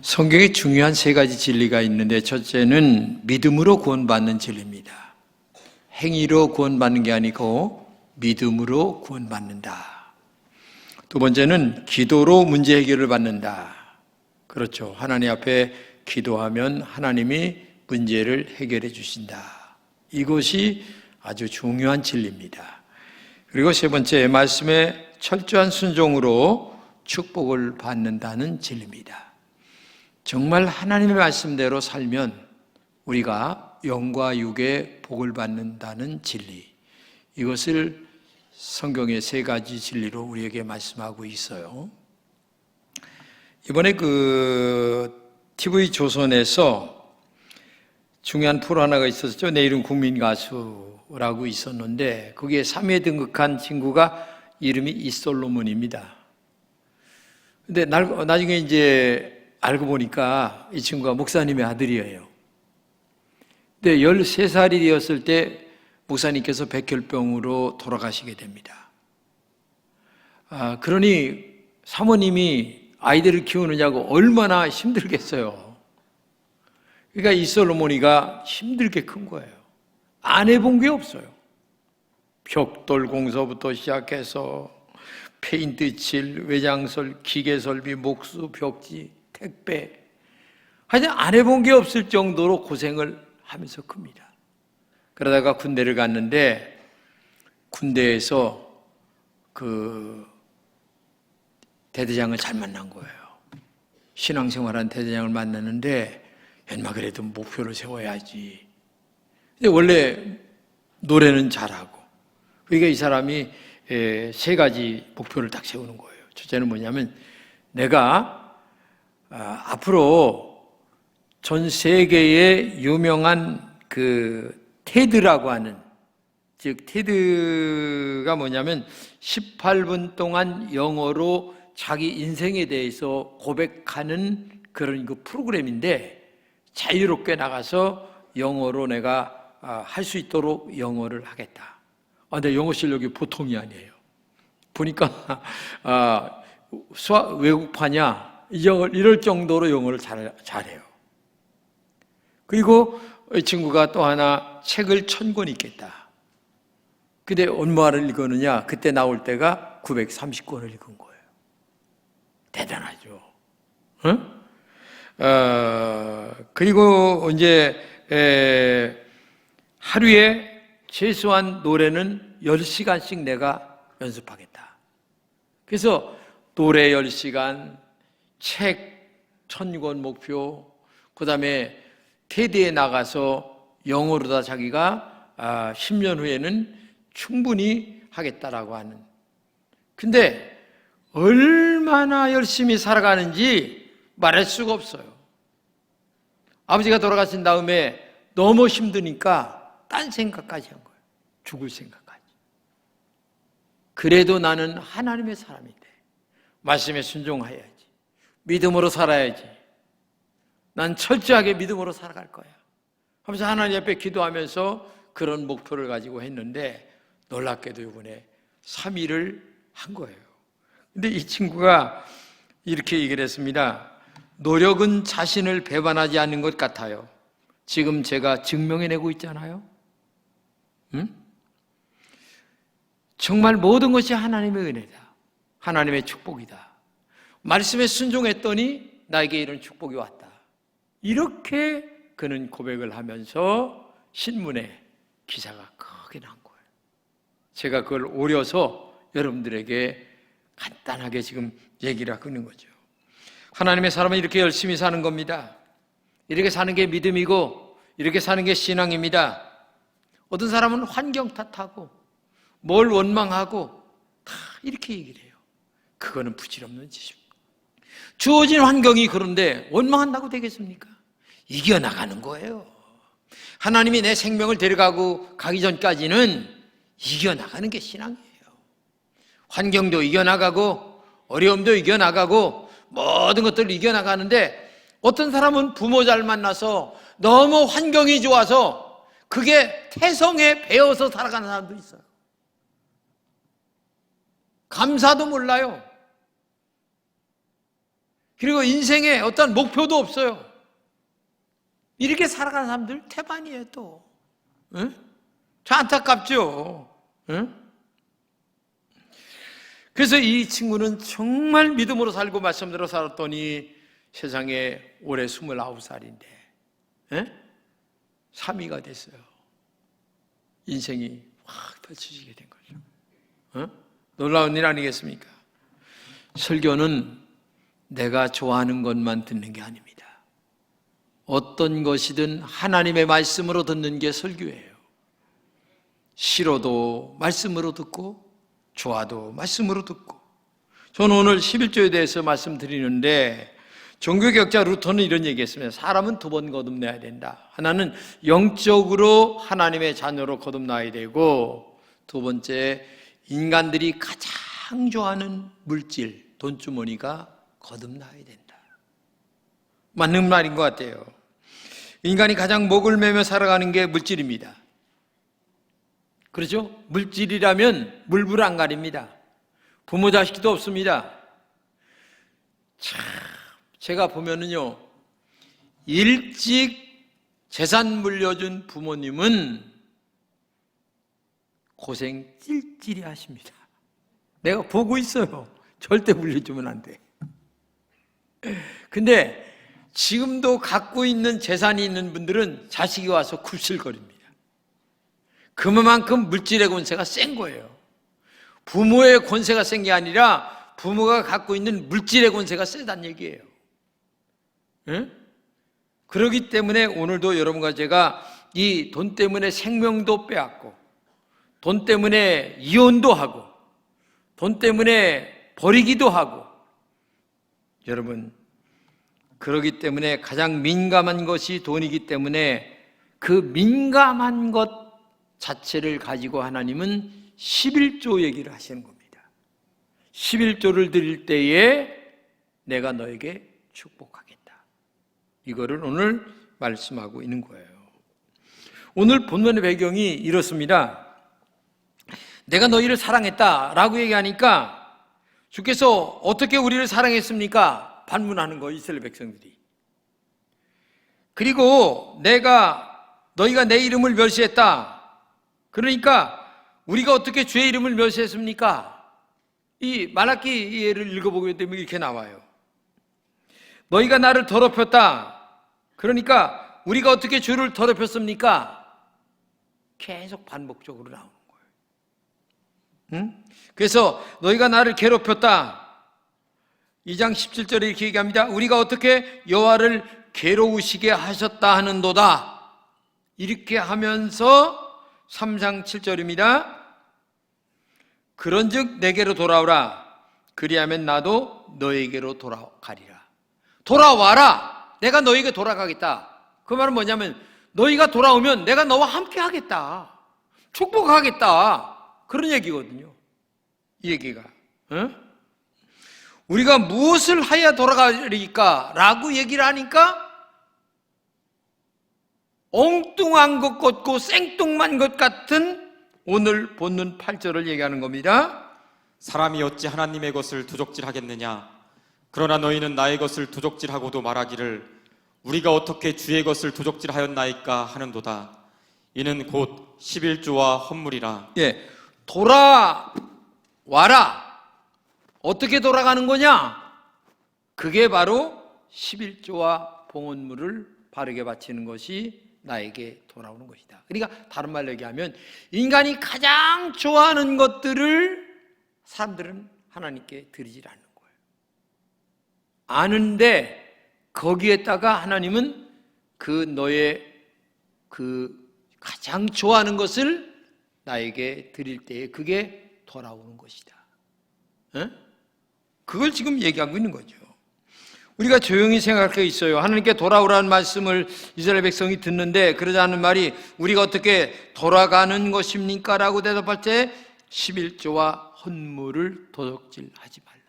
성경에 중요한 세 가지 진리가 있는데, 첫째는 믿음으로 구원받는 진리입니다. 행위로 구원받는 게 아니고 믿음으로 구원받는다. 두 번째는 기도로 문제 해결을 받는다. 그렇죠. 하나님 앞에 기도하면 하나님이 문제를 해결해 주신다. 이것이 아주 중요한 진리입니다. 그리고 세 번째, 말씀에 철저한 순종으로 축복을 받는다는 진리입니다. 정말 하나님의 말씀대로 살면 우리가 영과 육의 복을 받는다는 진리, 이것을 성경의 세 가지 진리로 우리에게 말씀하고 있어요. 이번에 TV조선에서 중요한 프로 하나가 있었죠. 내일은 국민가수라고 있었는데, 거기에 3위에 등극한 친구가 이름이 이솔로몬입니다. 근데 나중에 이제 알고 보니까 이 친구가 목사님의 아들이에요. 근데 13살이 되었을 때 목사님께서 백혈병으로 돌아가시게 됩니다. 그러니 사모님이 아이들을 키우느냐고 얼마나 힘들겠어요. 그러니까 이 솔로몬이가 힘들게 큰 거예요. 안 해본 게 없어요. 벽돌 공사부터 시작해서 페인트 칠, 외장설, 기계설비, 목수, 벽지, 택배, 하여튼 안 해본 게 없을 정도로 고생을 하면서 큽니다. 그러다가 군대를 갔는데, 군대에서 대대장을 잘 만난 거예요. 신앙생활한 대대장을 만났는데, 얼마 그래도 목표를 세워야지. 근데 원래 노래는 잘하고, 그러니까 이 사람이 세 가지 목표를 딱 세우는 거예요. 첫째는 뭐냐면, 내가 앞으로 전 세계에 유명한 테드라고 하는, 즉 테드가 뭐냐면 18분 동안 영어로 자기 인생에 대해서 고백하는 그런 프로그램인데, 자유롭게 나가서 영어로 내가 할 수 있도록 영어를 하겠다. 근데 영어 실력이 보통이 아니에요. 보니까 외국파냐 이럴 정도로 영어를 잘해요. 그리고 이 친구가 또 하나 책을 1000권 읽겠다. 근데 얼마를 읽었느냐? 그때 나올 때가 930권을 읽은 거예요. 대단하죠. 응? 그리고 이제 하루에 최소한 노래는 10시간씩 내가 연습하겠다. 그래서 노래 10시간, 책 1000권 목표, 그 다음에 테드에 나가서 영어로다 자기가 10년 후에는 충분히 하겠다라고 하는. 근데 얼마나 열심히 살아가는지 말할 수가 없어요. 아버지가 돌아가신 다음에 너무 힘드니까 딴 생각까지 한 거예요. 죽을 생각까지. 그래도 나는 하나님의 사람인데 말씀에 순종해야지. 믿음으로 살아야지. 난 철저하게 믿음으로 살아갈 거야 하면서 하나님 앞에 기도하면서 그런 목표를 가지고 했는데, 놀랍게도 이번에 3위를 한 거예요. 근데 이 친구가 이렇게 얘기를 했습니다. 노력은 자신을 배반하지 않는 것 같아요. 지금 제가 증명해내고 있잖아요. 응? 정말 모든 것이 하나님의 은혜다. 하나님의 축복이다. 말씀에 순종했더니 나에게 이런 축복이 왔다. 이렇게 그는 고백을 하면서 신문에 기사가 크게 난 거예요. 제가 그걸 오려서 여러분들에게 간단하게 지금 얘기를 하고 있는 거죠. 하나님의 사람은 이렇게 열심히 사는 겁니다. 이렇게 사는 게 믿음이고 이렇게 사는 게 신앙입니다. 어떤 사람은 환경 탓하고 뭘 원망하고 다 이렇게 얘기를 해요. 그거는 부질없는 짓입니다. 주어진 환경이 그런데 원망한다고 되겠습니까? 이겨나가는 거예요. 하나님이 내 생명을 데려가고 가기 전까지는 이겨나가는 게 신앙이에요. 환경도 이겨나가고 어려움도 이겨나가고 모든 것들을 이겨나가는데, 어떤 사람은 부모 잘 만나서 너무 환경이 좋아서 그게 태성에 배어서 살아가는 사람도 있어요. 감사도 몰라요. 그리고 인생에 어떤 목표도 없어요. 이렇게 살아가는 사람들 태반이에요 또. 응? 저 안타깝죠. 응? 그래서 이 친구는 정말 믿음으로 살고 말씀대로 살았더니 세상에 올해 29살인데 3위가 됐어요. 인생이 확 펼쳐지게 된 거죠. 놀라운 일 아니겠습니까? 설교는 내가 좋아하는 것만 듣는 게 아닙니다. 어떤 것이든 하나님의 말씀으로 듣는 게 설교예요. 싫어도 말씀으로 듣고 좋아도 말씀으로 듣고. 저는 오늘 11조에 대해서 말씀드리는데 종교개혁자 루터는 이런 얘기했습니다. 사람은 두 번 거듭나야 된다. 하나는 영적으로 하나님의 자녀로 거듭나야 되고, 두 번째 인간들이 가장 좋아하는 물질, 돈주머니가 거듭나야 된다. 맞는 말인 것 같아요. 인간이 가장 목을 매며 살아가는 게 물질입니다. 그렇죠? 물질이라면 물불 안 가립니다. 부모 자식도 없습니다. 참, 제가 보면은요, 일찍 재산 물려준 부모님은 고생 찔찔이 하십니다. 내가 보고 있어요. 절대 물려주면 안 돼. 근데 지금도 갖고 있는 재산이 있는 분들은 자식이 와서 굽실거립니다. 그만큼 물질의 권세가 센 거예요. 부모의 권세가 센 게 아니라 부모가 갖고 있는 물질의 권세가 세다는 얘기예요. 응? 그렇기 때문에 오늘도 여러분과 제가 이 돈 때문에 생명도 빼앗고, 돈 때문에 이혼도 하고, 돈 때문에 버리기도 하고, 여러분, 그러기 때문에 가장 민감한 것이 돈이기 때문에 그 민감한 것 자체를 가지고 하나님은 11조 얘기를 하시는 겁니다. 11조를 드릴 때에 내가 너에게 축복하겠다. 이거를 오늘 말씀하고 있는 거예요. 오늘 본문의 배경이 이렇습니다. 내가 너희를 사랑했다라고 얘기하니까 주께서 어떻게 우리를 사랑했습니까? 반문하는 거 이스라엘 백성들이. 그리고 너희가 내 이름을 멸시했다. 그러니까 우리가 어떻게 주의 이름을 멸시했습니까? 이 말라기를 읽어보게 되면 이렇게 나와요. 너희가 나를 더럽혔다. 그러니까 우리가 어떻게 주를 더럽혔습니까? 계속 반복적으로 나오는 거예요. 응? 그래서 너희가 나를 괴롭혔다. 2장 17절에 이렇게 얘기합니다. 우리가 어떻게 여호와를 괴로우시게 하셨다 하는도다. 이렇게 하면서 3장 7절입니다. 그런즉 내게로 돌아오라. 그리하면 나도 너에게로 돌아가리라. 돌아와라. 내가 너에게 돌아가겠다. 그 말은 뭐냐면 너희가 돌아오면 내가 너와 함께 하겠다. 축복하겠다. 그런 얘기거든요. 이 얘기가. 응? 우리가 무엇을 하여 돌아가리까? 라고 얘기를 하니까 엉뚱한 것 같고 생뚱만 것 같은 오늘 본문 8절을 얘기하는 겁니다. 사람이 어찌 하나님의 것을 도적질하겠느냐? 그러나 너희는 나의 것을 도적질하고도 말하기를 우리가 어떻게 주의 것을 도적질하였나이까 하는도다. 이는 곧 11조와 헌물이라. 예, 돌아와라. 어떻게 돌아가는 거냐? 그게 바로 11조와 봉헌물을 바르게 바치는 것이 나에게 돌아오는 것이다. 그러니까 다른 말로 얘기하면 인간이 가장 좋아하는 것들을 사람들은 하나님께 드리질 않는 거예요. 아는데 거기에다가 하나님은 너의 가장 좋아하는 것을 나에게 드릴 때에 그게 돌아오는 것이다. 에? 그걸 지금 얘기하고 있는 거죠. 우리가 조용히 생각할 게 있어요. 하나님께 돌아오라는 말씀을 이스라엘 백성이 듣는데 그러자는 말이 우리가 어떻게 돌아가는 것입니까? 라고 대답할 때 11조와 헌물을 도적질하지 말라.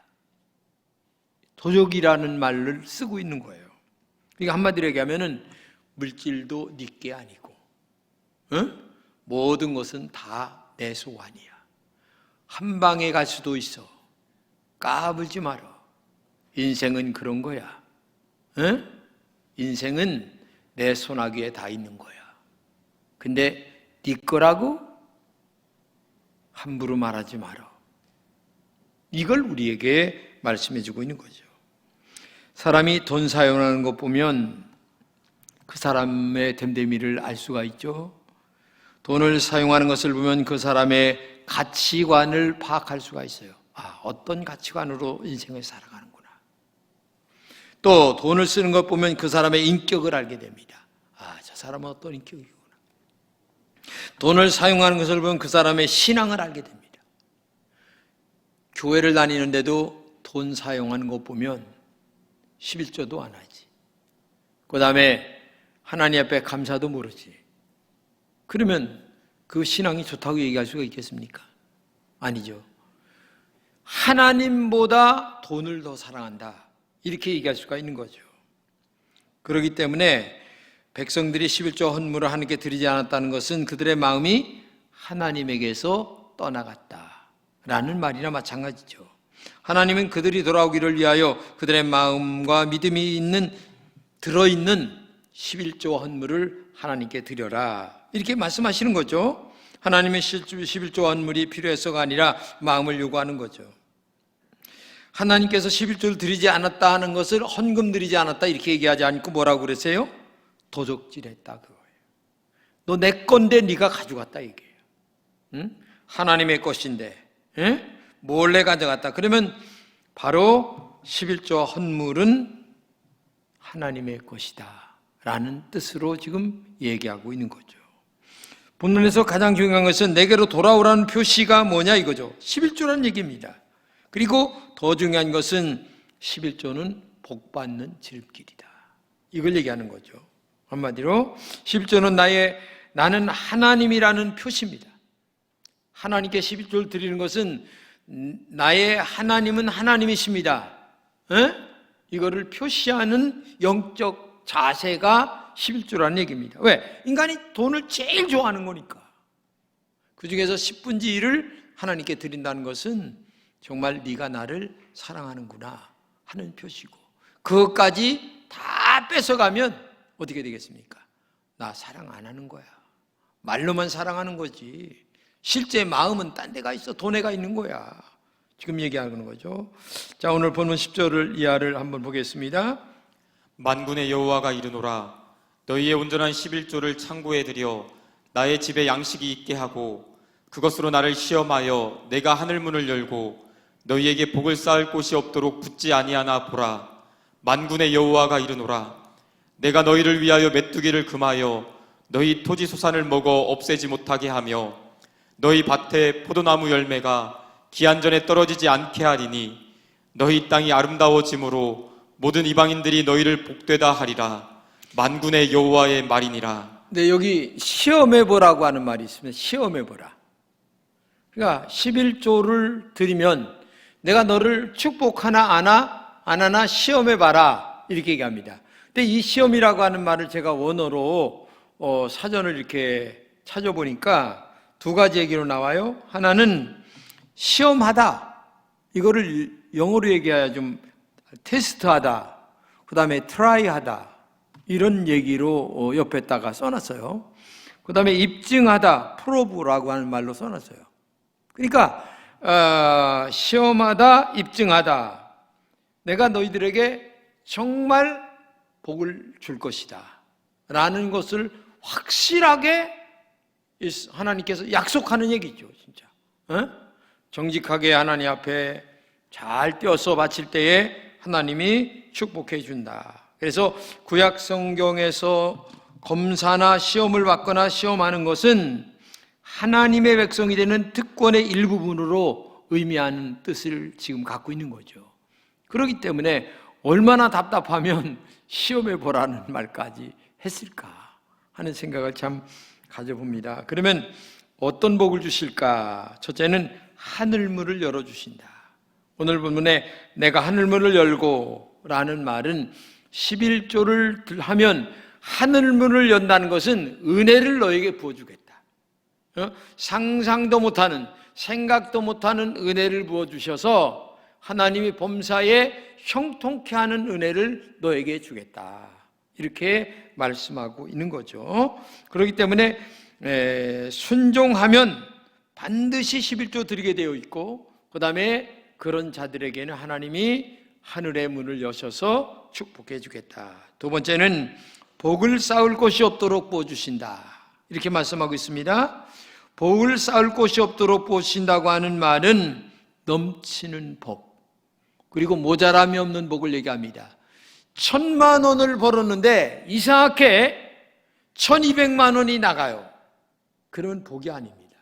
도적이라는 말을 쓰고 있는 거예요. 그러니까 한마디로 얘기하면은 물질도 네게 아니고 모든 것은 다 내 소관이야. 한 방에 갈 수도 있어. 까불지 마라. 인생은 그런 거야. 응? 인생은 내 손아귀에 다 있는 거야. 근데 네 거라고 함부로 말하지 마라. 이걸 우리에게 말씀해 주고 있는 거죠. 사람이 돈 사용하는 것 보면 그 사람의 됨됨이를 알 수가 있죠. 돈을 사용하는 것을 보면 그 사람의 가치관을 파악할 수가 있어요. 어떤 가치관으로 인생을 살아가는구나. 또 돈을 쓰는 것 보면 그 사람의 인격을 알게 됩니다. 저 사람은 어떤 인격이구나. 돈을 사용하는 것을 보면 그 사람의 신앙을 알게 됩니다. 교회를 다니는데도 돈 사용하는 것 보면 11조도 안 하지. 그 다음에 하나님 앞에 감사도 모르지. 그러면 그 신앙이 좋다고 얘기할 수가 있겠습니까? 아니죠. 하나님보다 돈을 더 사랑한다, 이렇게 얘기할 수가 있는 거죠. 그렇기 때문에 백성들이 11조 헌물을 하나님께 드리지 않았다는 것은 그들의 마음이 하나님에게서 떠나갔다라는 말이나 마찬가지죠. 하나님은 그들이 돌아오기를 위하여 그들의 마음과 믿음이 들어있는 11조 헌물을 하나님께 드려라, 이렇게 말씀하시는 거죠. 하나님의 11조 헌물이 필요해서가 아니라 마음을 요구하는 거죠. 하나님께서 11조를 드리지 않았다 하는 것을 헌금 드리지 않았다 이렇게 얘기하지 않고 뭐라고 그랬어요? 도적질했다 그거예요. 너 내 건데 네가 가져갔다 얘기해요. 응? 하나님의 것인데 몰래 가져갔다. 그러면 바로 11조 헌물은 하나님의 것이다 라는 뜻으로 지금 얘기하고 있는 거죠. 본문에서 가장 중요한 것은 내게로 돌아오라는 표시가 뭐냐 이거죠. 11조라는 얘기입니다. 그리고 더 중요한 것은 11조는 복받는 지름길이다, 이걸 얘기하는 거죠. 한마디로 11조는 나는 하나님이라는 표시입니다. 하나님께 11조를 드리는 것은 나의 하나님은 하나님이십니다, 이거를 표시하는 영적 자세가 11조라는 얘기입니다. 왜? 인간이 돈을 제일 좋아하는 거니까. 그 중에서 10분의 1을 하나님께 드린다는 것은 정말 네가 나를 사랑하는구나 하는 표시고, 그것까지 다 뺏어가면 어떻게 되겠습니까? 나 사랑 안 하는 거야. 말로만 사랑하는 거지 실제 마음은 딴 데가 있어. 돈에 가 있는 거야. 지금 얘기하는 거죠. 자, 오늘 본문 10절을 이하를 한번 보겠습니다. 만군의 여호와가 이르노라. 너희의 온전한 11조를 창고에 들여 나의 집에 양식이 있게 하고 그것으로 나를 시험하여 내가 하늘문을 열고 너희에게 복을 쌓을 곳이 없도록 붙지 아니하나 보라. 만군의 여호와가 이르노라. 내가 너희를 위하여 메뚜기를 금하여 너희 토지 소산을 먹어 없애지 못하게 하며 너희 밭에 포도나무 열매가 기한 전에 떨어지지 않게 하리니 너희 땅이 아름다워짐으로 모든 이방인들이 너희를 복되다 하리라. 만군의 여호와의 말이니라. 네, 여기 시험해보라고 하는 말이 있습니다. 시험해보라. 그러니까 11조를 드리면 내가 너를 축복하나 안 하나 시험해봐라, 이렇게 얘기합니다. 근데 이 시험이라고 하는 말을 제가 원어로 사전을 이렇게 찾아보니까 두 가지 얘기로 나와요. 하나는 시험하다, 이거를 영어로 얘기해야 좀 테스트하다, 그 다음에 트라이하다, 이런 얘기로 옆에다가 써놨어요. 그 다음에 입증하다, 프로브라고 하는 말로 써놨어요. 그러니까 시험하다, 입증하다, 내가 너희들에게 정말 복을 줄 것이다 라는 것을 확실하게 하나님께서 약속하는 얘기죠. 진짜 정직하게 하나님 앞에 잘 떼어서 바칠 때에 하나님이 축복해 준다. 그래서 구약 성경에서 검사나 시험을 받거나 시험하는 것은 하나님의 백성이 되는 특권의 일부분으로 의미하는 뜻을 지금 갖고 있는 거죠. 그렇기 때문에 얼마나 답답하면 시험해 보라는 말까지 했을까 하는 생각을 참 가져봅니다. 그러면 어떤 복을 주실까? 첫째는 하늘문을 열어주신다. 오늘 본문에 내가 하늘문을 열고 라는 말은 11조를 하면 하늘문을 연다는 것은 은혜를 너에게 부어주겠다. 상상도 못하는, 생각도 못하는 은혜를 부어주셔서 하나님의 범사에 형통케 하는 은혜를 너에게 주겠다. 이렇게 말씀하고 있는 거죠. 그렇기 때문에 순종하면 반드시 11조 드리게 되어 있고, 그 다음에 그런 자들에게는 하나님이 하늘의 문을 여셔서 축복해 주겠다. 두 번째는 복을 쌓을 곳이 없도록 부어주신다. 이렇게 말씀하고 있습니다. 복을 쌓을 곳이 없도록 부어주신다고 하는 말은 넘치는 복, 그리고 모자람이 없는 복을 얘기합니다. 1,000만 원을 벌었는데 이상하게 1,200만 원이 나가요. 그러면 복이 아닙니다.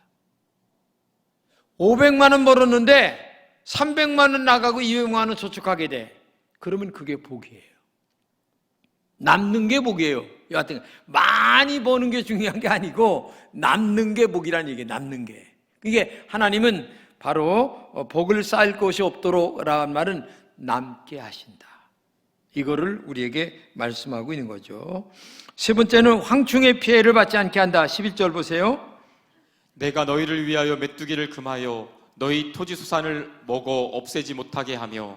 500만 원 벌었는데 300만 원 나가고 200만 원 저축하게 돼. 그러면 그게 복이에요. 남는 게 복이에요. 여하튼 많이 버는 게 중요한 게 아니고 남는 게 복이라는 얘기예요. 남는 게. 이게 하나님은 바로 복을 쌓을 것이 없도록 라는 말은 남게 하신다. 이거를 우리에게 말씀하고 있는 거죠. 세 번째는 황충의 피해를 받지 않게 한다. 11절 보세요. 내가 너희를 위하여 메뚜기를 금하여 너희 토지 수산을 먹어 없애지 못하게 하며.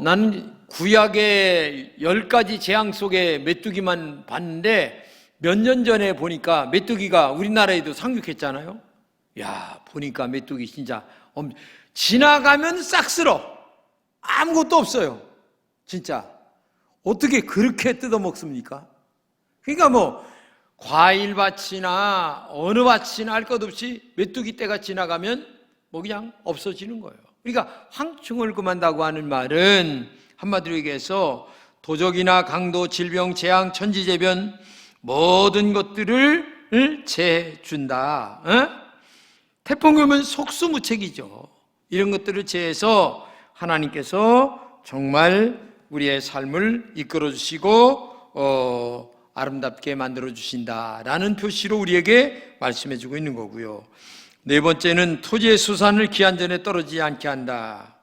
나는 구약의 10가지 재앙 속에 메뚜기만 봤는데 몇 년 전에 보니까 메뚜기가 우리나라에도 상륙했잖아요. 보니까 메뚜기 진짜 지나가면 싹 쓸어. 아무것도 없어요. 진짜 어떻게 그렇게 뜯어먹습니까? 그러니까 과일밭이나 어느 밭이나 할 것 없이 메뚜기 떼가 지나가면 그냥 없어지는 거예요. 그러니까 황충을 금한다고 하는 말은 한마디로 얘기해서 도적이나 강도, 질병, 재앙, 천지재변 모든 것들을 제해준다. 태풍이면 속수무책이죠. 이런 것들을 제해서 하나님께서 정말 우리의 삶을 이끌어 주시고 아름답게 만들어 주신다라는 표시로 우리에게 말씀해 주고 있는 거고요. 네 번째는 토지의 수산을 기한 전에 떨어지지 않게 한다.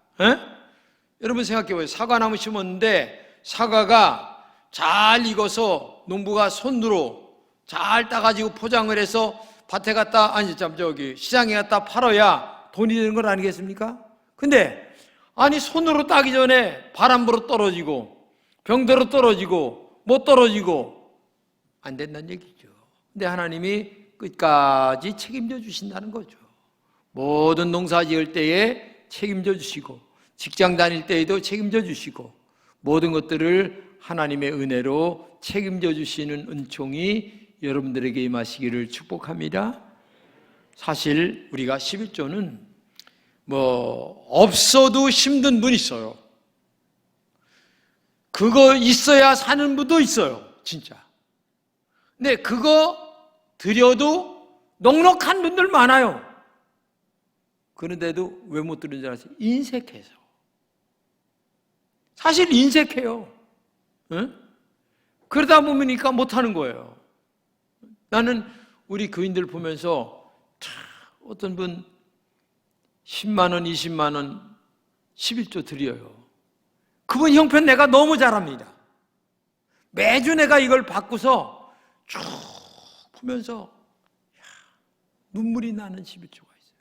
여러분 생각해 보세요. 사과나무 심었는데 사과가 잘 익어서 농부가 손으로 잘 따가지고 포장을 해서 밭에 갔다 시장에 갔다 팔아야 돈이 되는 건 아니겠습니까? 근데 손으로 따기 전에 바람 불어 떨어지고 병들어 떨어지고 못 떨어지고 안 된다는 얘기죠. 근데 하나님이 끝까지 책임져 주신다는 거죠. 모든 농사 지을 때에 책임져 주시고 직장 다닐 때에도 책임져 주시고 모든 것들을 하나님의 은혜로 책임져 주시는 은총이 여러분들에게 임하시기를 축복합니다. 사실 우리가 11조는 없어도 힘든 분 있어요. 그거 있어야 사는 분도 있어요. 진짜. 근데 그거 드려도 넉넉한 분들 많아요. 그런데도 왜 못 드는 줄 아세요? 인색해서. 사실 인색해요. 그러다 보니까 못하는 거예요. 나는 우리 교인들 보면서 어떤 분 10만 원, 20만 원 11조 드려요. 그분 형편 내가 너무 잘합니다. 매주 내가 이걸 받고서 쭉 보면서 눈물이 나는 11조가 있어요.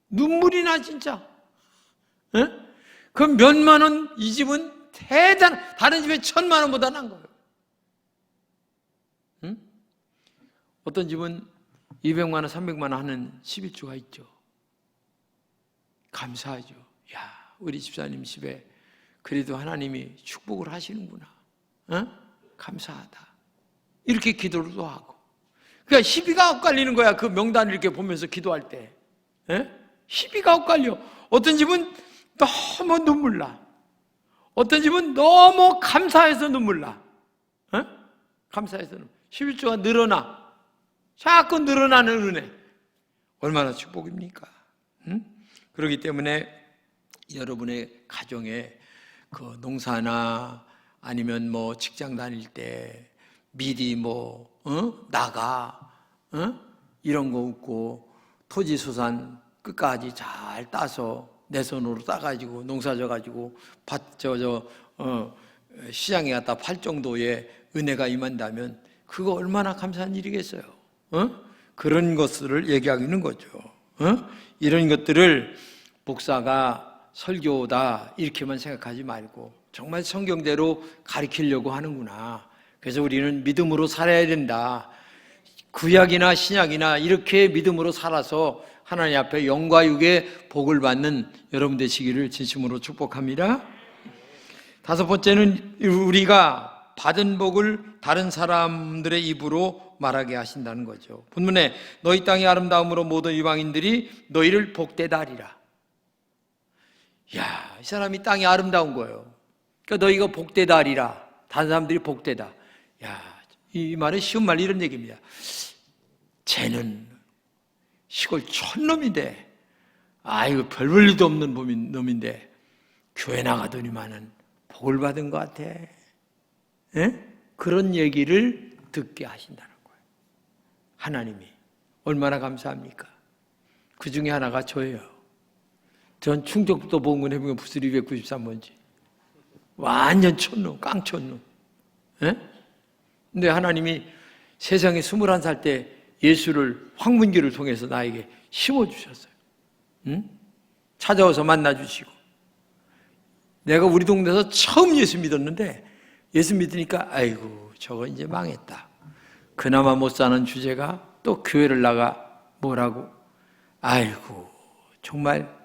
눈물이 나 진짜. 그럼 몇만 원 이 집은 다른 집에 1,000만 원보다 난 거예요. 어떤 집은 200만 원, 300만 원 하는 11조가 있죠. 감사하죠. 우리 집사님 집에 그래도 하나님이 축복을 하시는구나. 감사하다. 이렇게 기도도 하고. 그러니까 희비가 엇갈리는 거야. 그 명단을 이렇게 보면서 기도할 때. 희비가 엇갈려. 어떤 집은 너무 눈물 나. 어떤 집은 너무 감사해서 눈물 나. 감사해서 눈물. 11조가 늘어나. 자꾸 늘어나는 은혜. 얼마나 축복입니까? 그렇기 때문에 여러분의 가정에 그 농사나 아니면 직장 다닐 때 미리 나가 이런 거 없고 토지수산 끝까지 잘 따서 내 손으로 따가지고 농사 져가지고 시장에 갖다 팔 정도의 은혜가 임한다면 그거 얼마나 감사한 일이겠어요. 그런 것들을 얘기하고 있는 거죠. 이런 것들을 목사가 설교다 이렇게만 생각하지 말고 정말 성경대로 가르치려고 하는구나. 그래서 우리는 믿음으로 살아야 된다. 구약이나 신약이나 이렇게 믿음으로 살아서 하나님 앞에 영과 육의 복을 받는 여러분 되시기를 진심으로 축복합니다. 다섯 번째는 우리가 받은 복을 다른 사람들의 입으로 말하게 하신다는 거죠. 본문에 너희 땅의 아름다움으로 모든 이방인들이 너희를 복되다 하리라. 야, 이 사람이 땅이 아름다운 거예요. 그러니까 너희가 복되다 하리라. 다른 사람들이 복되다. 야, 이 말은 쉬운 말 이런 얘기입니다. 쟤는 시골 촌놈인데, 아이고 별 볼 일도 없는 놈인데 교회 나가더니만은 복을 받은 것 같아. 예? 그런 얘기를 듣게 하신다는 거예요. 하나님이 얼마나 감사합니까? 그 중에 하나가 저예요. 전 충청도 보은군 해보면 부스 293번지. 완전 촌놈, 깡촌놈. 예? 근데 하나님이 세상에 21살 때 예수를 황문기를 통해서 나에게 심어주셨어요. 응? 찾아와서 만나주시고. 내가 우리 동네에서 처음 예수 믿었는데 예수 믿으니까 아이고 저거 이제 망했다. 그나마 못 사는 주제가 또 교회를 나가 뭐라고. 아이고 정말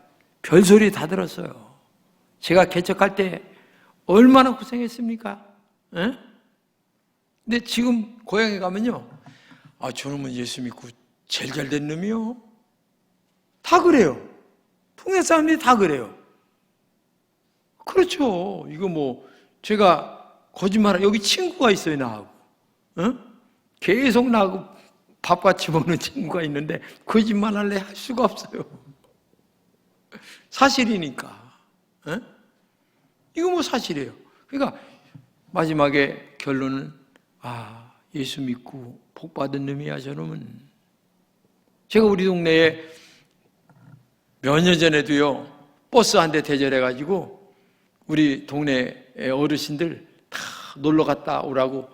별소리 다 들었어요. 제가 개척할 때 얼마나 고생했습니까? 에? 근데 지금 고향에 가면요, 아 저놈은 예수 믿고 제일 잘된 놈이요. 다 그래요. 동네 사람들이 다 그래요. 그렇죠. 이거 뭐 제가 거짓말, 여기 친구가 있어요 나하고. 어? 계속 나하고 밥같이 먹는 친구가 있는데 거짓말 할래 할 수가 없어요. 사실이니까. 에? 이거 뭐 사실이에요. 그러니까 마지막에 결론은 아 예수 믿고 복 받은 놈이야 저놈은. 제가 우리 동네에 몇 년 전에도요 버스 한 대 대절해가지고 우리 동네 어르신들 다 놀러 갔다 오라고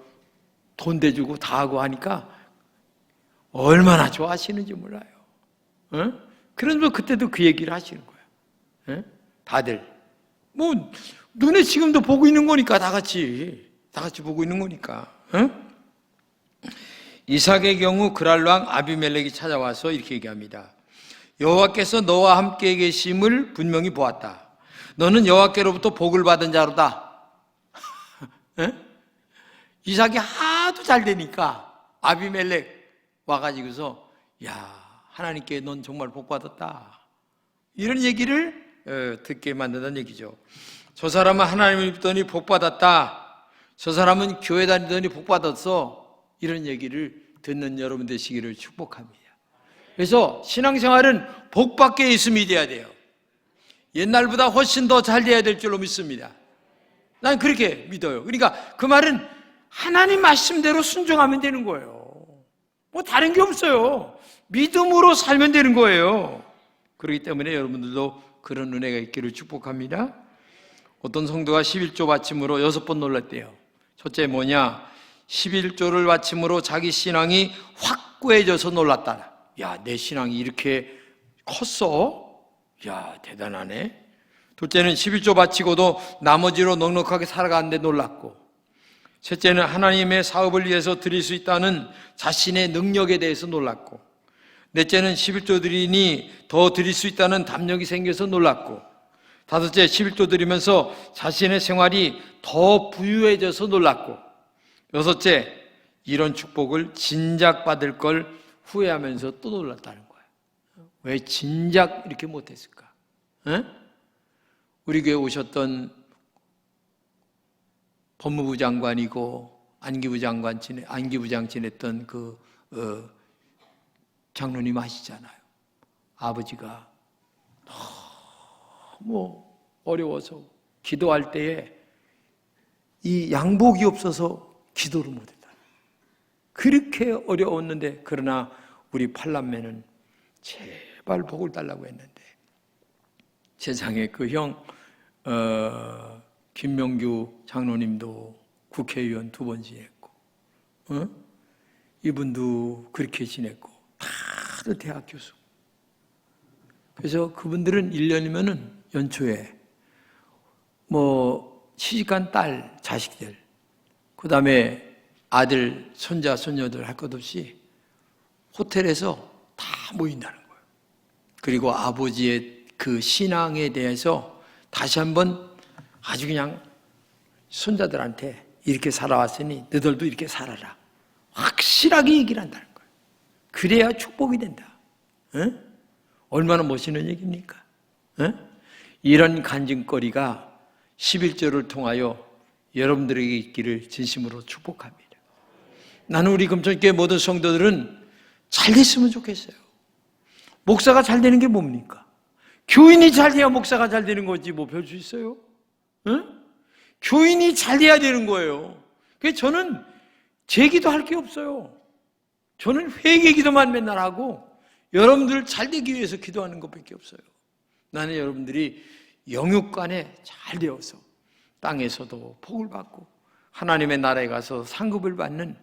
돈 대주고 다 하고 하니까 얼마나 좋아하시는지 몰라요. 어? 그래서 그때도 그 얘기를 하시는 거예요. 어? 다들 뭐 눈에 지금도 보고 있는 거니까 다 같이 보고 있는 거니까. 어? 이삭의 경우 그랄 왕 아비멜렉이 찾아와서 이렇게 얘기합니다. 여호와께서 너와 함께 계심을 분명히 보았다. 너는 여호와께로부터 복을 받은 자로다. 이삭이 하도 잘 되니까 아비멜렉 와가지고서 야 하나님께 넌 정말 복 받았다. 이런 얘기를 듣게 만든다는 얘기죠. 저 사람은 하나님을 믿더니 복 받았다. 저 사람은 교회 다니더니 복 받았어. 이런 얘기를 듣는 여러분 되시기를 축복합니다. 그래서 신앙생활은 복받게 예수 믿어야 돼요. 옛날보다 훨씬 더 잘 돼야 될 줄로 믿습니다. 난 그렇게 믿어요. 그러니까 그 말은 하나님 말씀대로 순종하면 되는 거예요. 뭐 다른 게 없어요. 믿음으로 살면 되는 거예요. 그렇기 때문에 여러분들도 그런 은혜가 있기를 축복합니다. 어떤 성도가 11조 받침으로 6번 놀랐대요. 첫째 뭐냐? 11조를 받침으로 자기 신앙이 확고해져서 놀랐다. 야, 내 신앙이 이렇게 컸어? 야, 대단하네. 둘째는 11조 바치고도 나머지로 넉넉하게 살아가는데 놀랐고, 셋째는 하나님의 사업을 위해서 드릴 수 있다는 자신의 능력에 대해서 놀랐고, 넷째는 11조 드리니 더 드릴 수 있다는 담력이 생겨서 놀랐고, 다섯째 11조 드리면서 자신의 생활이 더 부유해져서 놀랐고, 여섯째 이런 축복을 진작 받을 걸 후회하면서 또 놀랐다는 거예요. 왜 진작 이렇게 못했을까? 에? 우리 교회 오셨던 법무부 장관이고 안기부 장 지냈던 그 장로님 아시잖아요. 아버지가 너무 어려워서 기도할 때에 이 양복이 없어서 기도를 못했다. 그렇게 어려웠는데 그러나 우리 팔남매는 제발 복을 달라고 했는데 세상에 그 형 김명규 장로님도 국회의원 2번 지냈고 이분도 그렇게 지냈고 다들 대학 교수. 그래서 그분들은 1년이면은 연초에 시집간 딸, 자식들, 그 다음에 아들, 손자, 손녀들 할 것 없이 호텔에서 다 모인다는 거예요. 그리고 아버지의 그 신앙에 대해서 다시 한번 아주 그냥 손자들한테 이렇게 살아왔으니 너희들도 이렇게 살아라. 확실하게 얘기를 한다는 거예요. 그래야 축복이 된다. 응? 얼마나 멋있는 얘기입니까? 응? 이런 간증거리가 11조를 통하여 여러분들에게 있기를 진심으로 축복합니다. 나는 우리 금천교회 모든 성도들은 잘 됐으면 좋겠어요. 목사가 잘 되는 게 뭡니까? 교인이 잘 돼야 목사가 잘 되는 거지 뭐 별 수 있어요? 응? 교인이 잘 돼야 되는 거예요. 그래서 저는 제 기도할 게 없어요. 저는 회개 기도만 맨날 하고 여러분들 잘 되기 위해서 기도하는 것밖에 없어요. 나는 여러분들이 영육간에 잘 되어서 땅에서도 복을 받고 하나님의 나라에 가서 상급을 받는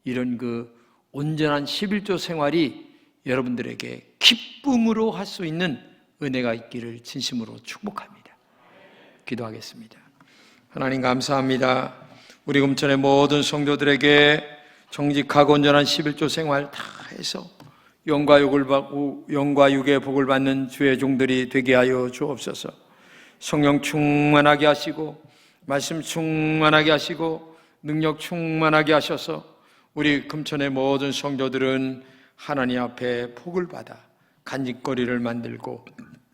이런 그 온전한 11조 생활이 여러분들에게 기쁨으로 할 수 있는 은혜가 있기를 진심으로 축복합니다. 기도하겠습니다. 하나님 감사합니다. 우리 금천의 모든 성도들에게 정직하고 온전한 11조 생활 다 해서 영과 육의 복을 받는 주의 종들이 되게 하여 주옵소서. 성령 충만하게 하시고 말씀 충만하게 하시고 능력 충만하게 하셔서 우리 금천의 모든 성도들은 하나님 앞에 복을 받아 간직거리를 만들고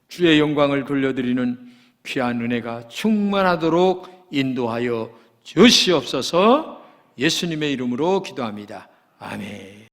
주의 영광을 돌려드리는 귀한 은혜가 충만하도록 인도하여 주시옵소서. 예수님의 이름으로 기도합니다. 아멘.